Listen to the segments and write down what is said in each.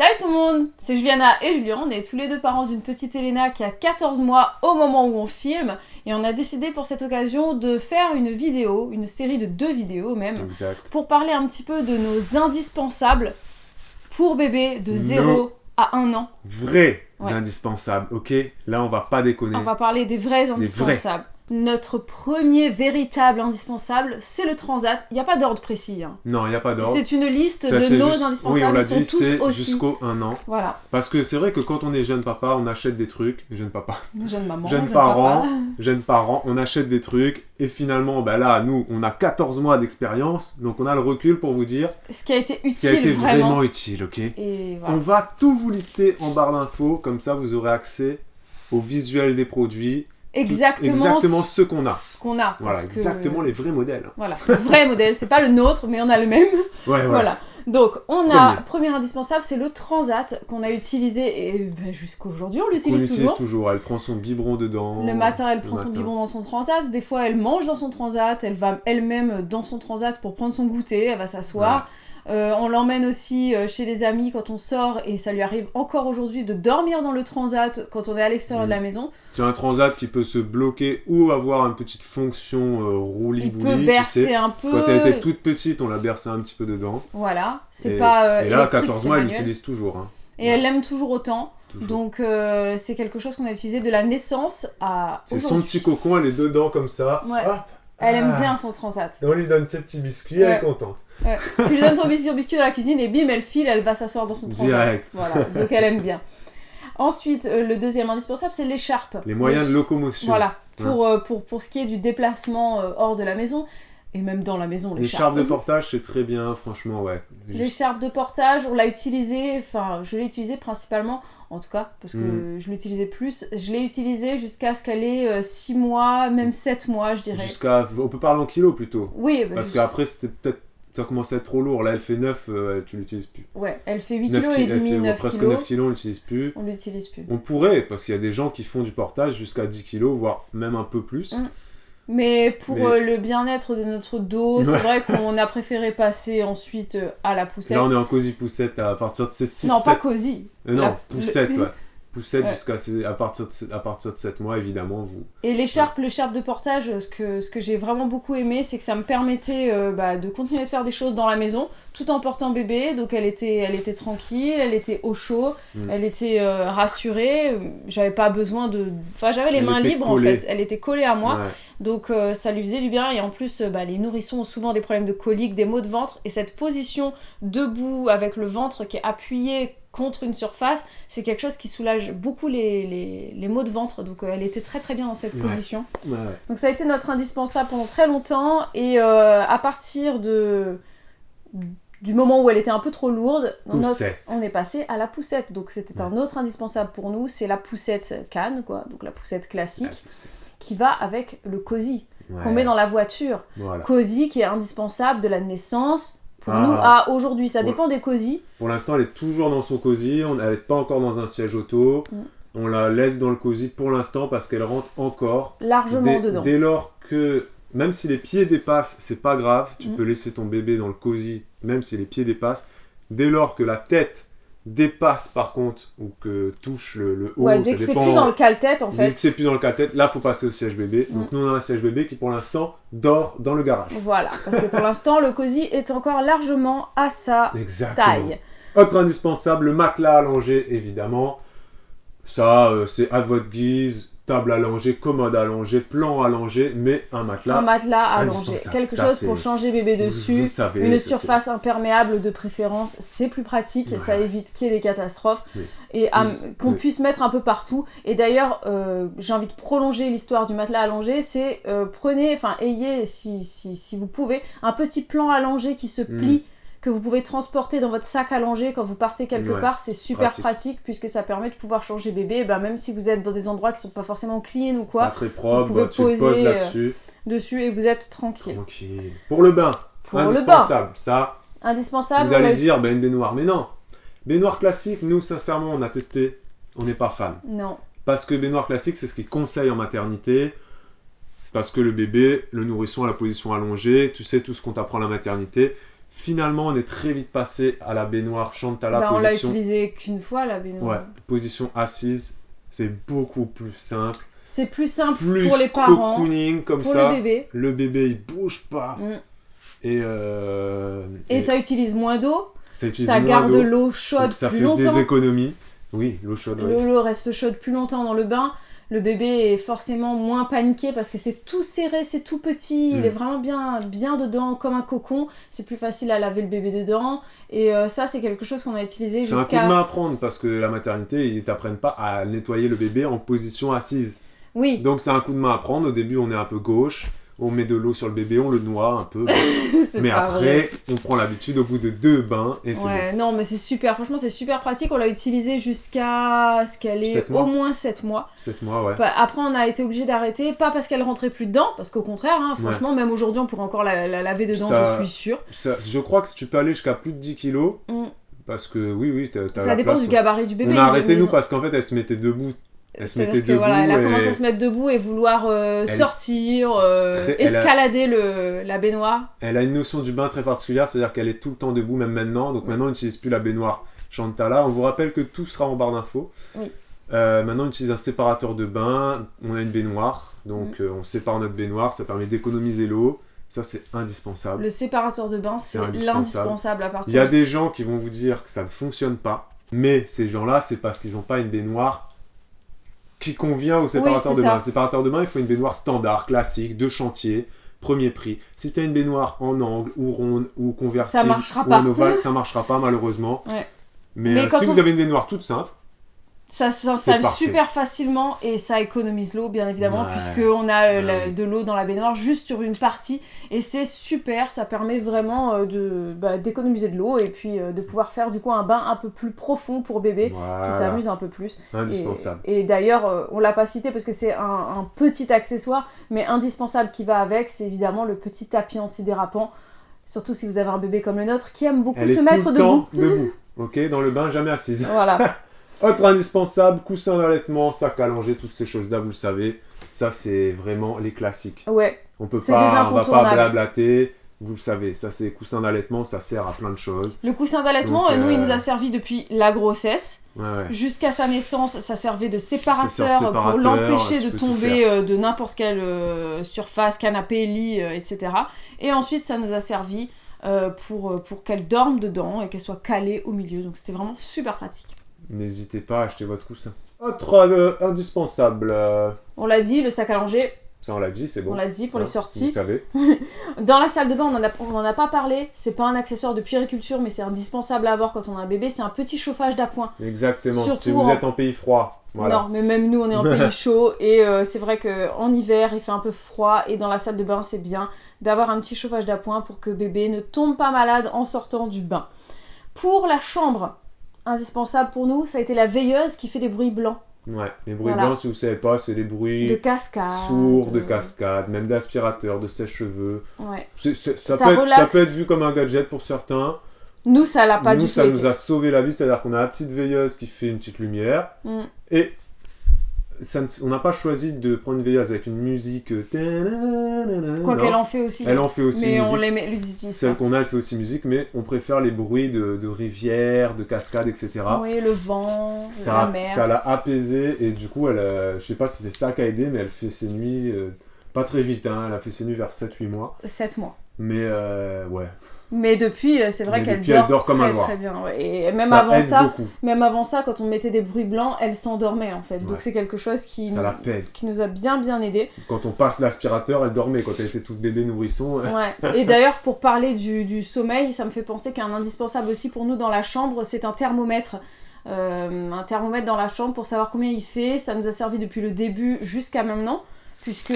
Salut tout le monde, c'est Juliana et Julien, on est tous les deux parents d'une petite Elena qui a 14 mois au moment où on filme et on a décidé pour cette occasion de faire une vidéo, une série de 2 vidéos même, pour parler un petit peu de nos indispensables pour bébé de 0 à 1 an. Vrais indispensables, ok? Là on va pas déconner. On va parler des vrais indispensables. Notre premier véritable indispensable, c'est le transat. Il n'y a pas d'ordre précis. Hein. Non, il n'y a pas d'ordre. C'est une liste de nos indispensables. Oui, on l'a Ils dit, sont tous c'est aussi. jusqu'au 1 an. Voilà. Parce que c'est vrai que quand on est jeune papa, on achète des trucs. Jeune papa. Jeune maman. Jeune parent, on achète des trucs. Et finalement, bah là, nous, on a 14 mois d'expérience. Donc on a le recul pour vous dire. Ce qui a été utile, ce qui a été vraiment utile, ok? Et voilà. On va tout vous lister en barre d'infos. Comme ça, vous aurez accès au visuel des produits. Exactement ce qu'on a. Voilà, exactement les vrais modèles. Voilà, le vrai modèle, c'est pas le nôtre, mais on a le même. Ouais, voilà. Donc, premier indispensable, c'est le transat qu'on a utilisé et jusqu'à aujourd'hui, on l'utilise toujours. Elle prend son biberon dedans. Le matin, elle prend son biberon dans son transat. Des fois, elle mange dans son transat. Elle va elle-même dans son transat pour prendre son goûter. Elle va s'asseoir. On l'emmène aussi chez les amis quand on sort et ça lui arrive encore aujourd'hui de dormir dans le transat quand on est à l'extérieur de la maison. C'est un transat qui peut se bloquer ou avoir une petite fonction rouli-bouli. Il peut bercer un peu. Quand elle était toute petite, on la berçait un petit peu dedans. Voilà, c'est pas et là, à 14 mois, elle l'utilise toujours. Hein. Et elle l'aime toujours autant. Donc c'est quelque chose qu'on a utilisé de la naissance à c'est son petit cocon, elle est dedans comme ça. Ouais. Hop. Elle aime bien son transat. Et on lui donne ses petits biscuits, elle est contente. Ouais. Tu lui donnes ton biscuit dans la cuisine et bim, elle file, elle va s'asseoir dans son transat. Direct. Voilà, donc elle aime bien. Ensuite, le deuxième indispensable, c'est l'écharpe. Les moyens de locomotion. Voilà, pour ce qui est du déplacement hors de la maison. Et même dans la maison, l'écharpe de portage, c'est très bien, franchement, ouais. L'écharpe de portage, on l'a utilisée, enfin, je l'ai utilisée principalement, en tout cas, parce que je l'utilisais plus. Je l'ai utilisée jusqu'à ce qu'elle ait 6 mois, même 7 mois, je dirais. On peut parler en kilos, plutôt. Oui. Parce qu'après, c'était peut-être... Ça commençait à être trop lourd. Là, elle fait 9, tu l'utilises plus. Ouais, elle fait 8 kg et demi, 9 kg. Presque 9 kg, on l'utilise plus. On l'utilise plus. On pourrait, parce qu'il y a des gens qui font du portage jusqu'à 10 kg, voire même un peu plus. Mais pour le bien-être de notre dos, c'est vrai qu'on a préféré passer ensuite à la poussette. Là, on est en cosy poussette à partir de ces 6 Non, pas cosy. Non, poussette, ouais. Poussette jusqu'à à partir de 7 mois, évidemment. Et l'écharpe de portage, ce que j'ai vraiment beaucoup aimé, c'est que ça me permettait de continuer de faire des choses dans la maison, tout en portant bébé. Donc elle était tranquille, elle était au chaud, elle était rassurée. J'avais pas besoin de... Enfin, j'avais les mains libres, collée. En fait. Elle était collée à moi. Ouais. Donc ça lui faisait du bien. Et en plus, les nourrissons ont souvent des problèmes de coliques, des maux de ventre. Et cette position debout, avec le ventre qui est appuyé contre une surface, c'est quelque chose qui soulage beaucoup les maux de ventre, donc elle était très très bien dans cette position. Ouais. Donc ça a été notre indispensable pendant très longtemps, et à partir du moment où elle était un peu trop lourde, on est passé à la poussette, donc c'était un autre indispensable pour nous, c'est la poussette canne, quoi, donc la poussette classique, qui va avec le cosy, qu'on met dans la voiture. Voilà. Cosy qui est indispensable de la naissance pour nous à aujourd'hui, ça dépend des cosy. Pour l'instant, elle est toujours dans son cosy, elle n'est pas encore dans un siège auto. On la laisse dans le cosy pour l'instant parce qu'elle rentre encore largement dedans. Dès lors que, même si les pieds dépassent, c'est pas grave, tu peux laisser ton bébé dans le cosy, même si les pieds dépassent. Dès lors que la tête dépasse par contre, ou que touche le haut, dès que c'est plus dans le cale-tête en fait. Dès que c'est plus dans le cale-tête, là faut passer au siège bébé. Donc nous on a un siège bébé qui pour l'instant dort dans le garage. Voilà, parce que pour l'instant le cosy est encore largement à sa taille. Autre indispensable, le matelas allongé évidemment. Ça c'est à votre guise. Table allongée, commode allongée, plan allongé, mais un matelas allongé. Quelque chose pour changer bébé dessus, une surface imperméable de préférence, c'est plus pratique, ça évite qu'il y ait des catastrophes, et puisse mettre un peu partout. Et d'ailleurs, j'ai envie de prolonger l'histoire du matelas allongé, c'est ayez, si vous pouvez, un petit plan allongé qui se plie, que vous pouvez transporter dans votre sac allongé quand vous partez quelque part, c'est super pratique puisque ça permet de pouvoir changer bébé, même si vous êtes dans des endroits qui sont pas forcément clean ou quoi, pas très propre, vous pouvez tu poses là-dessus dessus et vous êtes tranquille. Pour le bain, indispensable, ça, indispensable, vous allez dire une baignoire, mais non, baignoire classique, nous sincèrement on a testé, on n'est pas fan. Non. Parce que baignoire classique c'est ce qu'ils conseillent en maternité. Parce que le bébé, le nourrisson à la position allongée, tu sais tout ce qu'on t'apprend à la maternité. Finalement, on est très vite passé à la baignoire Chantala, On l'a position... utilisé qu'une fois, la baignoire. Ouais, position assise, c'est beaucoup plus simple. C'est plus simple Plus pour les parents, cocooning, comme pour ça. le bébé. Le bébé, il bouge pas. Et ça utilise moins d'eau. Ça moins garde d'eau, l'eau chaude donc ça plus fait longtemps. des économies. Oui, l'eau chaude, oui. L'eau reste chaude plus longtemps dans le bain. Le bébé est forcément moins paniqué parce que c'est tout serré, c'est tout petit. Il est vraiment bien dedans, comme un cocon. C'est plus facile à laver le bébé dedans. Et ça, c'est quelque chose qu'on a utilisé C'est un coup de main à prendre parce que la maternité, ils t'apprennent pas à nettoyer le bébé en position assise. Oui. Donc c'est un coup de main à prendre. Au début, on est un peu gauche. On met de l'eau sur le bébé, on le noie un peu. Mais après, on prend l'habitude au bout de 2 bains et c'est bon. Non, mais c'est super. Franchement, c'est super pratique. On l'a utilisé jusqu'à ce qu'elle ait au moins 7 mois. 7 mois, ouais. Après, on a été obligé d'arrêter. Pas parce qu'elle rentrait plus dedans, parce qu'au contraire, franchement, même aujourd'hui, on pourrait encore la laver dedans, je suis sûre. Je crois que tu peux aller jusqu'à plus de 10 kilos. Parce que oui, t'as ça dépend du gabarit du bébé. On a arrêté, nous, parce qu'en fait, elle se mettait debout. Elle a commencé à se mettre debout et vouloir sortir, escalader la baignoire. Elle a une notion du bain très particulière, c'est-à-dire qu'elle est tout le temps debout, même maintenant. Donc maintenant, on n'utilise plus la baignoire Chantala. On vous rappelle que tout sera en barre d'infos. Oui. Maintenant, on utilise un séparateur de bain. On a une baignoire, donc on sépare notre baignoire. Ça permet d'économiser l'eau. Ça, c'est indispensable. Le séparateur de bain, c'est l'indispensable à partir. Il y a des gens qui vont vous dire que ça ne fonctionne pas, mais ces gens-là, c'est parce qu'ils n'ont pas une baignoire qui convient au séparateur de bain. Le séparateur de bain, il faut une baignoire standard, classique, de chantier, premier prix. Si tu as une baignoire en angle, ou ronde, ou convertible, en ovale, ça marchera pas malheureusement. Ouais. Mais si vous avez une baignoire toute simple, ça s'installe super facilement et ça économise l'eau, bien évidemment, puisqu'on a de l'eau dans la baignoire juste sur une partie. Et c'est super, ça permet vraiment d'économiser de l'eau et puis de pouvoir faire du coup un bain un peu plus profond pour bébé, qui s'amuse un peu plus. Indispensable. Et d'ailleurs, on l'a pas cité parce que c'est un petit accessoire, mais indispensable qui va avec, c'est évidemment le petit tapis antidérapant. Surtout si vous avez un bébé comme le nôtre qui aime beaucoup se mettre debout. Debout, ok, dans le bain, jamais assise. Voilà. Autre indispensable, coussin d'allaitement, sac à langer, toutes ces choses-là, vous le savez. Ça, c'est vraiment les classiques. Ouais. On va pas blablater. Vous le savez, ça c'est coussin d'allaitement, ça sert à plein de choses. Le coussin d'allaitement, nous, il nous a servi depuis la grossesse. Ouais. Jusqu'à sa naissance, ça servait de séparateur pour l'empêcher de tomber de n'importe quelle surface, canapé, lit, etc. Et ensuite, ça nous a servi pour qu'elle dorme dedans et qu'elle soit calée au milieu. Donc c'était vraiment super pratique. N'hésitez pas à acheter votre coussin. Autre indispensable. On l'a dit, le sac à langer. Ça, on l'a dit, c'est bon. On l'a dit pour les sorties. Vous savez. Dans la salle de bain, on en a pas parlé. C'est pas un accessoire de puériculture, mais c'est indispensable à avoir quand on a un bébé. C'est un petit chauffage d'appoint. Exactement. Surtout si vous êtes en pays froid. Voilà. Non, mais même nous, on est en pays chaud. Et c'est vrai qu'en hiver, il fait un peu froid. Et dans la salle de bain, c'est bien d'avoir un petit chauffage d'appoint pour que bébé ne tombe pas malade en sortant du bain. Pour la chambre, indispensable pour nous, ça a été la veilleuse qui fait des bruits blancs. Ouais, les bruits blancs, si vous ne savez pas, c'est des bruits de cascade, sourds, de cascade, même d'aspirateur, de sèche-cheveux. Ouais. Ça peut être vu comme un gadget pour certains. Nous, ça l'a pas du tout. Nous, ça nous a sauvé la vie, c'est-à-dire qu'on a la petite veilleuse qui fait une petite lumière. Et on n'a pas choisi de prendre une veilleuse avec une musique. Quoi qu'elle en fait aussi. Elle en fait aussi mais musique. On l'utilise. Celle qu'on a, elle fait aussi musique, mais on préfère les bruits de rivières, de cascades, etc. Oui, le vent, la mer. Ça l'a apaisée et du coup, je sais pas si c'est ça qui a aidé, mais elle fait ses nuits pas très vite. Hein, elle a fait ses nuits vers 7-8 mois. 7 mois. Mais ouais. Mais depuis, c'est vrai qu'elle dort comme très, très bien. Ouais. Et même avant ça, quand on mettait des bruits blancs, elle s'endormait en fait. Ouais. Donc c'est quelque chose qui nous a bien aidé. Quand on passe l'aspirateur, elle dormait quand elle était toute bébé nourrisson. Ouais. Et d'ailleurs, pour parler du sommeil, ça me fait penser qu'un indispensable aussi pour nous dans la chambre, c'est un thermomètre. Un thermomètre dans la chambre pour savoir combien il fait. Ça nous a servi depuis le début jusqu'à maintenant. Puisque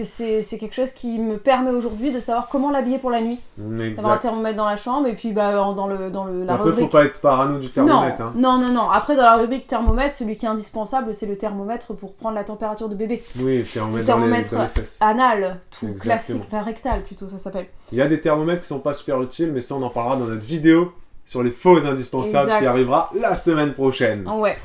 c'est quelque chose qui me permet aujourd'hui de savoir comment l'habiller pour la nuit. Exact. D'avoir un thermomètre dans la chambre et puis dans la rubrique... Après, faut pas être parano du thermomètre. Non. Après, dans la rubrique thermomètre, celui qui est indispensable, c'est le thermomètre pour prendre la température de bébé. Oui, le thermomètre dans les fesses. Anal, tout classique, enfin rectal plutôt, ça s'appelle. Il y a des thermomètres qui sont pas super utiles, mais ça, on en parlera dans notre vidéo sur les faux indispensables qui arrivera la semaine prochaine. Ouais.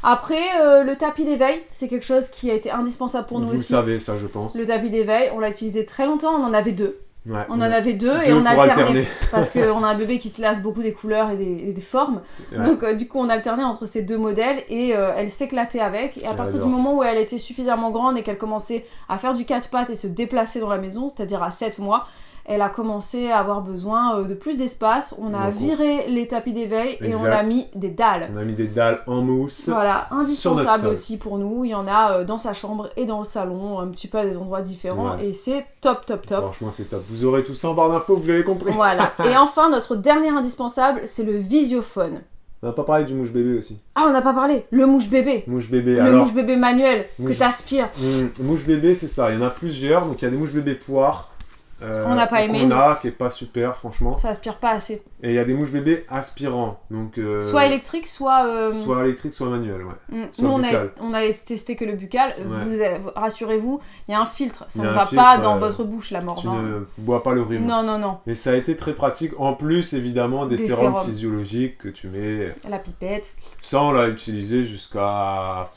Après, le tapis d'éveil, c'est quelque chose qui a été indispensable pour nous aussi. Vous le savez, ça, je pense. Le tapis d'éveil, on l'a utilisé très longtemps, on en avait 2. Ouais, On en avait deux et deux on pour alternait. alterner. Parce qu'on a un bébé qui se lasse beaucoup des couleurs et des formes. Ouais. Donc du coup on alternait entre ces deux modèles et elle s'éclatait avec. Et à partir du J'adore. moment où elle était suffisamment grande et qu'elle commençait à faire du 4 pattes et se déplacer dans la maison, c'est-à-dire à 7 mois, elle a commencé à avoir besoin de plus d'espace. On a Donc, viré les tapis d'éveil et on Exact. a mis des dalles. On a mis des dalles en mousse. Voilà, notre indispensable sol. aussi pour nous. Il y en a dans sa chambre et dans le salon, un petit peu à des endroits différents. Ouais. Et c'est top, top, top. Franchement, c'est top. Vous aurez tout ça en barre d'infos, vous l'avez compris. Voilà. Et enfin, notre dernier indispensable, c'est le visiophone. On n'a pas parlé du mouche bébé aussi. Ah, on n'a pas parlé. Le mouche bébé. Mouche bébé. Le Alors, mouche bébé manuel mouche- que t'aspires. Mouche bébé, c'est ça. Il y en a plusieurs. Donc, il y a des mouches bébé poires. On n'a pas aimé, Qu'on a, qui est pas super, franchement. Ça aspire pas assez. Et il y a des mouches bébés aspirants. Donc, Soit électrique, soit... soit électrique, soit manuel, ouais. soit Nous, buccal. on a testé que le buccal. Rassurez-vous, il y a un filtre. Ça Il y ne a va un filtre, pas dans votre bouche, la morve. Tu hein. ne bois pas le rhume. Non, non, non. Et ça a été très pratique. En plus, évidemment, des Des sérums sérums. physiologiques que tu mets. La pipette. Ça, on l'a utilisé jusqu'à...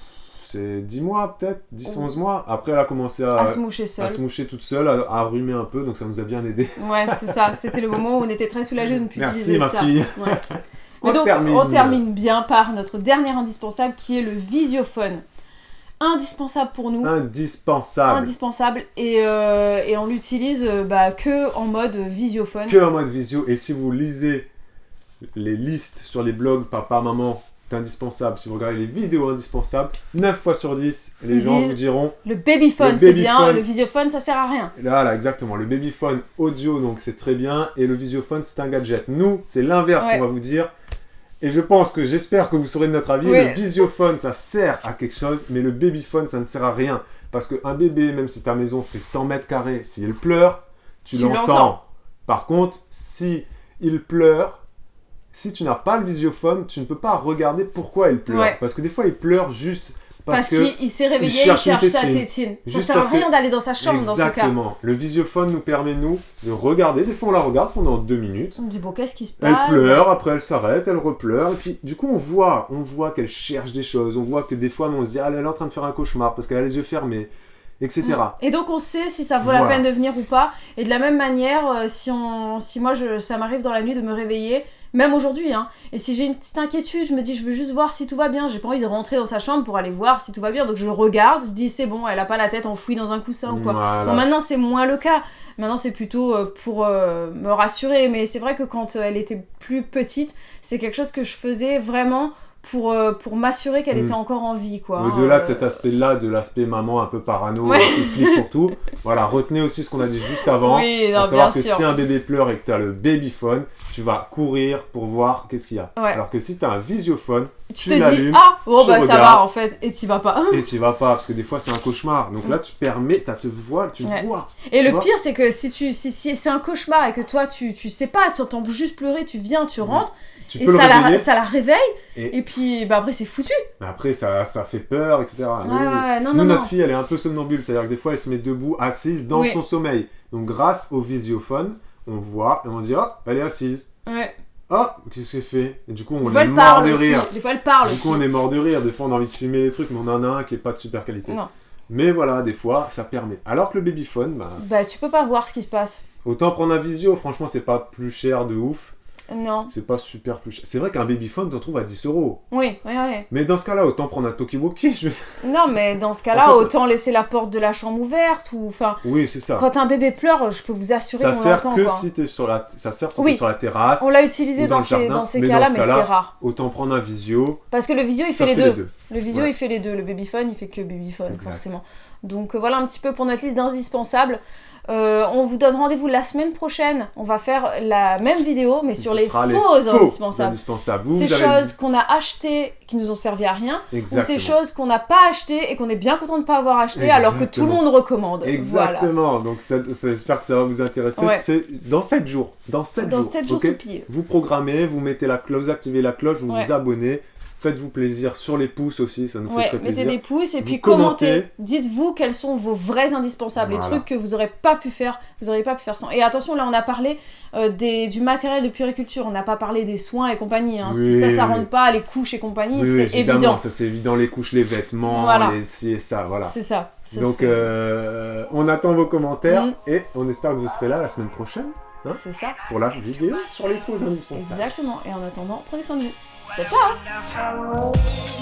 C'est 10 mois, peut-être 10-11 mois. Après, elle a commencé À se moucher seule. à se moucher toute seule, à rhumer un peu. Donc, ça nous a bien aidé. Ouais, c'est ça. C'était le moment où on était très soulagés de ne plus Merci, utiliser ma ça. fille. Ouais. Mais donc, on termine bien par notre dernier indispensable qui est le visiophone. Indispensable pour nous. Indispensable. Indispensable. Et on l'utilise que en mode visiophone. Que en mode visio. Et si vous lisez les listes sur les blogs papa-maman indispensable, si vous regardez les vidéos indispensables, 9 fois sur 10, les Ils gens disent vous diront... Le babyphone, Le c'est bien. babyphone. Le visiophone, ça sert à rien. Là, exactement. Le babyphone audio, donc c'est très bien. Et le visiophone, c'est un gadget. Nous, c'est l'inverse Ouais. qu'on va vous dire. Et j'espère que vous saurez de notre avis. Ouais. Le visiophone, ça sert à quelque chose, mais le babyphone, ça ne sert à rien. Parce qu'un bébé, même si ta maison fait 100 mètres carrés, s'il pleure, tu Tu l'entends. l'entends. Par contre, si il pleure, si tu n'as pas le visiophone, tu ne peux pas regarder pourquoi il pleure. Ouais. Parce que des fois, il pleure juste parce que... qu'il s'est réveillé, il cherche cherche une sa tétine. tétine. Ça Juste sert à parce que- rien d'aller dans sa chambre dans ce cas. Exactement. Le visiophone nous permet, nous, de regarder. Des fois, on la regarde pendant 2 minutes. On me dit, bon, qu'est-ce qui se Elle passe pleure, après elle s'arrête, elle repleure. Et puis, du coup, on voit qu'elle cherche des choses. On voit que des fois, on se dit, ah, elle est en train de faire un cauchemar parce qu'elle a les yeux fermés, etc. Et donc on sait si ça vaut la Voilà. peine de venir ou pas. Et de la même manière, si moi ça m'arrive dans la nuit de me réveiller, même aujourd'hui, hein, et si j'ai une petite inquiétude, je me dis je veux juste voir si tout va bien. J'ai pas envie de rentrer dans sa chambre pour aller voir si tout va bien. Donc je regarde, je dis c'est bon, elle a pas la tête enfouie dans un coussin ou quoi. Voilà. Bon, maintenant c'est moins le cas. Maintenant c'est plutôt pour me rassurer. Mais c'est vrai que quand elle était plus petite, c'est quelque chose que je faisais vraiment pour m'assurer qu'elle était encore en vie, quoi. Au-delà de cet aspect-là, de l'aspect maman un peu parano, Ouais. qui flippe pour tout, voilà, retenez aussi ce qu'on a dit juste avant. Oui, non, à savoir bien que sûr. si un bébé pleure et que tu as le babyphone, tu vas courir pour voir qu'est-ce qu'il y a. Ouais. Alors que si tu as un visiophone, Tu tu te dis, l'allumes, ah, bon tu bah ça regardes. va en fait, et t'y vas pas. et tu vas pas, parce que des fois c'est un cauchemar. Donc là, tu permets, tu vois. Et Tu le vois pire, c'est que si c'est un cauchemar et que toi tu sais pas, tu entends juste pleurer, tu viens, tu rentres, Tu et peux le réveiller. ça la réveille, Et- et puis bah après c'est foutu. Mais après, ça fait peur, etc. Non, Nous, non, notre non. fille, elle est un peu somnambule, c'est-à-dire que des fois, elle se met debout, assise dans Oui. son sommeil. Donc, grâce au visiophone, on voit et on dit, ah, elle est assise. Ouais. Ah, qu'est-ce qu'elle fait? Et du coup, Des on fois est elle mort parle de aussi. rire. Des fois elle parle Du aussi. coup, on est mort de rire. Des fois, on a envie de filmer les trucs, mais on en a un qui est pas de super qualité. Non. Mais voilà, des fois, ça permet. Alors que le babyphone, bah, Bah tu peux pas voir ce qui se passe. autant prendre un visio. Franchement, c'est pas plus cher de ouf. Non. C'est pas super plus cher. C'est vrai qu'un babyphone, t'en trouves à 10 €. Oui. Mais dans ce cas-là, autant prendre un Tokiwoki. Non, mais dans ce cas-là, En fait, autant laisser la porte de la chambre ouverte ou enfin. Oui, c'est ça. Quand un bébé pleure, je peux vous assurer Ça qu'on sert l'entend, que quoi. si t'es sur la... Ça sert si Oui. t'es sur la terrasse. On l'a utilisé ou dans dans le jardin, ces mais dans cas-là, ce mais cas-là, c'était rare. Autant prendre un visio. Parce que le visio, il Ça fait fait les deux. Le visio, Ouais. il fait les deux. Le babyphone, il fait que babyphone, Exact. forcément. Donc voilà un petit peu pour notre liste d'indispensables. On vous donne rendez-vous la semaine prochaine. On va faire la même vidéo, mais sur Ce les sera faux indispensables. indispensables. Vous, Ces vous avez... choses qu'on a achetées qui nous ont servi à rien, ou Exactement. ces choses qu'on n'a pas achetées et qu'on est bien content de ne pas avoir achetées alors que tout le Exactement. monde recommande. Voilà. Exactement. Donc j'espère que ça va vous intéresser. Ouais. C'est dans 7 jours. Dans 7 Dans jours. 7 jours ok tout pile. Vous programmez, vous mettez la cloche, vous activez la cloche, vous Ouais. vous abonnez. Faites-vous plaisir sur les pouces aussi, ça nous fait Ouais, très mettez plaisir. des pouces et Vous puis commentez. commentez. Dites-vous quels sont vos vrais indispensables, Voilà. les trucs que vous auriez pas pu faire sans. Et attention, là on a parlé du matériel de puériculture, on n'a pas parlé des soins et compagnie. Hein. Oui, si ça oui. rentre pas, les couches et compagnie, Oui, c'est évidemment, évident. ça c'est évident, les couches, les vêtements, Voilà. les ci et ça, voilà. C'est ça. Donc, on attend vos commentaires et on espère que vous serez là la semaine prochaine. Hein, c'est ça. Pour la vidéo sur les faux indispensables. Exactement. Et en attendant, prenez soin de vous. Ciao, ciao.